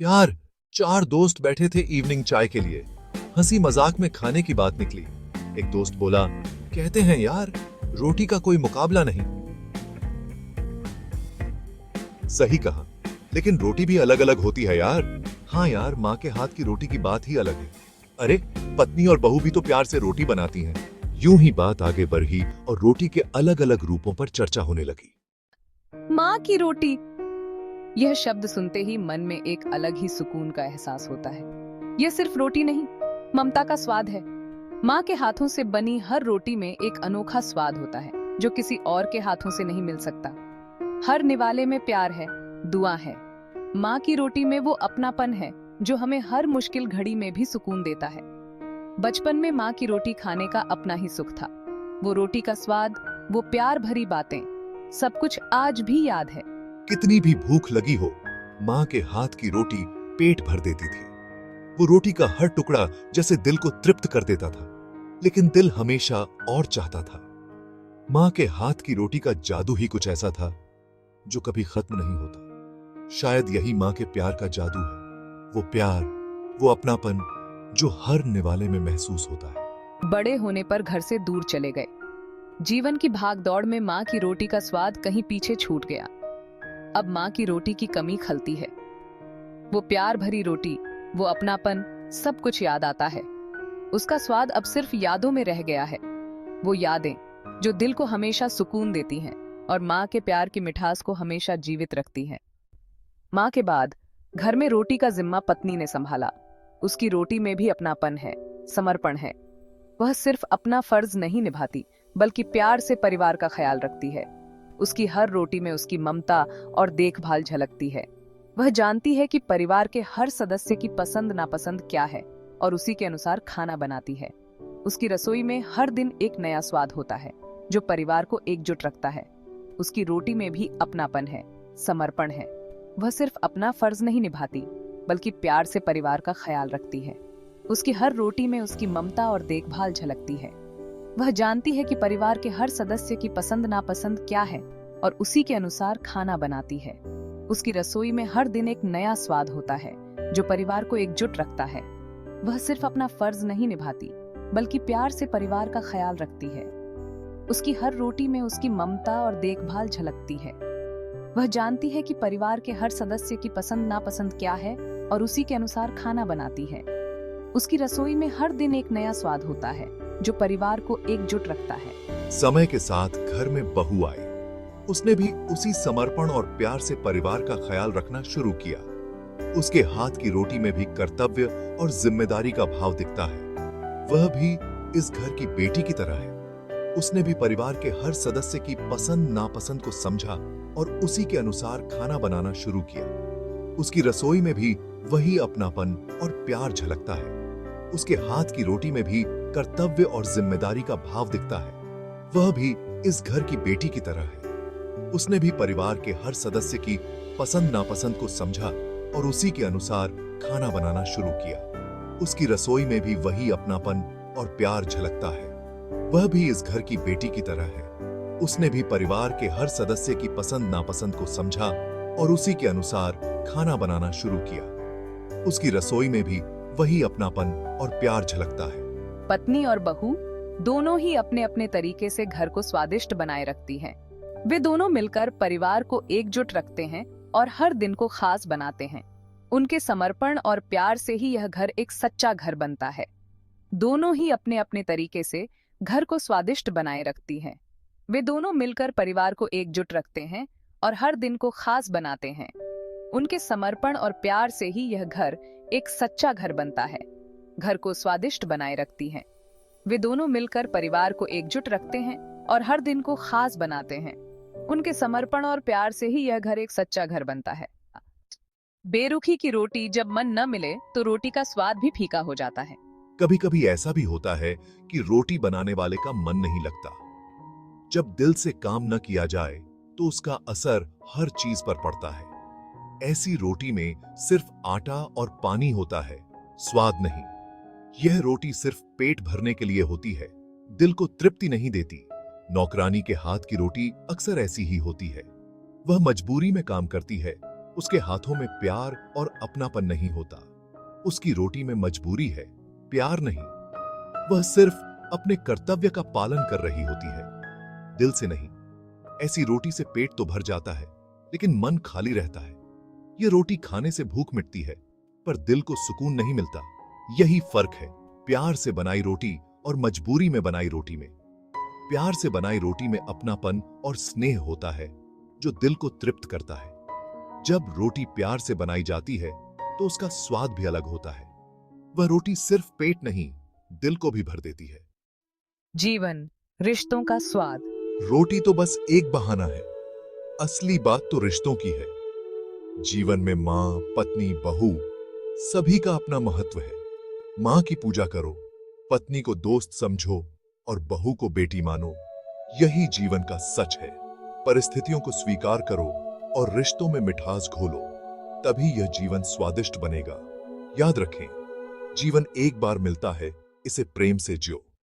यार, चार दोस्त बैठे थे इवनिंग चाय के लिए। हंसी मजाक में खाने की बात निकली। एक दोस्त बोला, कहते हैं यार, रोटी का कोई मुकाबला नहीं। सही कहा, लेकिन रोटी भी अलग अलग होती है यार। हाँ यार, माँ के हाथ की रोटी की बात ही अलग है। अरे, पत्नी और बहू भी तो प्यार से रोटी बनाती हैं। यूं ही बात आगे बढ़ी और रोटी के अलग अलग रूपों पर चर्चा होने लगी। माँ की रोटी। यह शब्द सुनते ही मन में एक अलग ही सुकून का एहसास होता है। यह सिर्फ रोटी नहीं, ममता का स्वाद है। माँ के हाथों से बनी हर रोटी में एक अनोखा स्वाद होता है, जो किसी और के हाथों से नहीं मिल सकता। हर निवाले में प्यार है, दुआ है। माँ की रोटी में वो अपनापन है, जो हमें हर मुश्किल घड़ी में भी सुकून देता है। बचपन में माँ की रोटी खाने का अपना ही सुख था। वो रोटी का स्वाद, वो प्यार भरी बातें, सब कुछ आज भी याद है। कितनी भी भूख लगी हो, माँ के हाथ की रोटी पेट भर देती थी। वो रोटी का हर टुकड़ा जैसे दिल को तृप्त कर देता था, लेकिन दिल हमेशा और चाहता था। माँ के हाथ की रोटी का जादू ही कुछ ऐसा था जो कभी खत्म नहीं होता। शायद यही माँ के प्यार का जादू है। वो प्यार, वो अपनापन जो हर निवाले में महसूस होता है। बड़े होने पर घर से दूर चले गए। जीवन की भाग दौड़ में माँ की रोटी का स्वाद कहीं पीछे छूट गया। अब माँ की रोटी की कमी खलती है। वो प्यार भरी रोटी, वो अपनापन, सब कुछ याद आता है। उसका स्वाद अब सिर्फ यादों में रह गया है। वो यादें जो दिल को हमेशा सुकून देती हैं और माँ के प्यार की मिठास को हमेशा जीवित रखती हैं। माँ के बाद घर में रोटी का जिम्मा पत्नी ने संभाला। उसकी रोटी में भी अपनापन है, समर्पण है। वह सिर्फ अपना फर्ज नहीं निभाती, बल्कि प्यार से परिवार का ख्याल रखती है। उसकी हर रोटी में उसकी ममता और देखभाल झलकती है। वह जानती है कि परिवार के हर सदस्य की पसंद नापसंद क्या है और उसी के अनुसार खाना बनाती है। उसकी रसोई में हर दिन एक नया स्वाद होता है, जो परिवार को एकजुट रखता है। उसकी रोटी में भी अपनापन है, समर्पण है। वह सिर्फ अपना फर्ज नहीं निभाती, बल्कि प्यार से परिवार का ख्याल रखती है। उसकी हर रोटी में उसकी ममता और देखभाल झलकती है। वह जानती है कि परिवार के हर सदस्य की पसंद नापसंद क्या है और उसी के अनुसार खाना बनाती है। उसकी रसोई में हर दिन एक नया स्वाद होता है, जो परिवार को एकजुट रखता है। वह सिर्फ अपना फर्ज नहीं निभाती, बल्कि प्यार से परिवार का ख्याल रखती है। उसकी हर रोटी में उसकी ममता और देखभाल झलकती है। वह जानती है कि परिवार के हर सदस्य की पसंद नापसंद क्या है और उसी के अनुसार खाना बनाती है। उसकी रसोई में हर दिन एक नया स्वाद होता है, जो परिवार को एकजुट रखता है। समय के साथ घर में बहू आई। उसने भी उसी समर्पण और प्यार से परिवार का ख्याल रखना शुरू किया। उसके हाथ की रोटी में भी कर्तव्य और जिम्मेदारी का भाव दिखता है। वह भी इस घर की बेटी की तरह है। उसने भी परिवार के हर सदस्य की पसंद नापसंद को समझा और उसी के अनुसार खाना बनाना शुरू किया। उसकी रसोई में भी वही अपनापन और प्यार झलकता है। उसके हाथ की रोटी में भी कर्तव्य और जिम्मेदारी का भाव दिखता है। वह भी इस घर की बेटी की तरह है। उसने भी परिवार के हर सदस्य की पसंद नापसंद को समझा और उसी के अनुसार खाना बनाना शुरू किया। उसकी रसोई में भी वही अपनापन और प्यार झलकता है। वह भी इस घर की बेटी की तरह है। उसने भी परिवार के हर सदस्य की पसंद नापसंद को समझा और उसी के अनुसार खाना बनाना शुरू किया। उसकी रसोई में भी वही अपनापन और प्यार झलकता है। पत्नी और बहू दोनों ही अपने अपने तरीके से घर को स्वादिष्ट बनाए रखती हैं। वे दोनों मिलकर परिवार को एकजुट रखते हैं और हर दिन को खास बनाते हैं। उनके समर्पण और प्यार से ही यह घर एक सच्चा घर बनता है। दोनों ही अपने अपने तरीके से घर को स्वादिष्ट बनाए रखती हैं। वे दोनों मिलकर परिवार को एकजुट रखते हैं और हर दिन को खास बनाते हैं। उनके समर्पण और प्यार से ही यह घर एक सच्चा घर बनता है। घर को स्वादिष्ट बनाए रखती हैं। वे दोनों मिलकर परिवार को एकजुट रखते हैं और हर दिन को खास बनाते हैं। उनके समर्पण और प्यार से ही यह घर एक सच्चा घर बनता है। बेरुखी की रोटी जब मन न मिले तो रोटी का स्वाद भी फीका हो जाता है। कभी कभी ऐसा भी होता है कि रोटी बनाने वाले का मन नहीं लगता। जब दिल से काम न किया जाए तो उसका असर हर चीज पर पड़ता है। ऐसी रोटी में सिर्फ आटा और पानी होता है, स्वाद नहीं। यह रोटी सिर्फ पेट भरने के लिए होती है, दिल को तृप्ति नहीं देती। नौकरानी के हाथ की रोटी अक्सर ऐसी ही होती है। वह मजबूरी में काम करती है, उसके हाथों में प्यार और अपनापन नहीं होता। उसकी रोटी में मजबूरी है, प्यार नहीं। वह सिर्फ अपने कर्तव्य का पालन कर रही होती है, दिल से नहीं। ऐसी रोटी से पेट तो भर जाता है, लेकिन मन खाली रहता है। यह रोटी खाने से भूख मिटती है, पर दिल को सुकून नहीं मिलता। यही फर्क है प्यार से बनाई रोटी और मजबूरी में बनाई रोटी में। प्यार से बनाई रोटी में अपनापन और स्नेह होता है, जो दिल को तृप्त करता है। जब रोटी प्यार से बनाई जाती है, तो उसका स्वाद भी अलग होता है। वह रोटी सिर्फ पेट नहीं, दिल को भी भर देती है। जीवन, रिश्तों का स्वाद। रोटी तो बस एक बहाना है, असली बात तो रिश्तों की है। जीवन में मां, पत्नी, बहू सभी का अपना महत्व है। मां की पूजा करो, पत्नी को दोस्त समझो और बहू को बेटी मानो। यही जीवन का सच है। परिस्थितियों को स्वीकार करो और रिश्तों में मिठास घोलो, तभी यह जीवन स्वादिष्ट बनेगा। याद रखें, जीवन एक बार मिलता है, इसे प्रेम से जियो।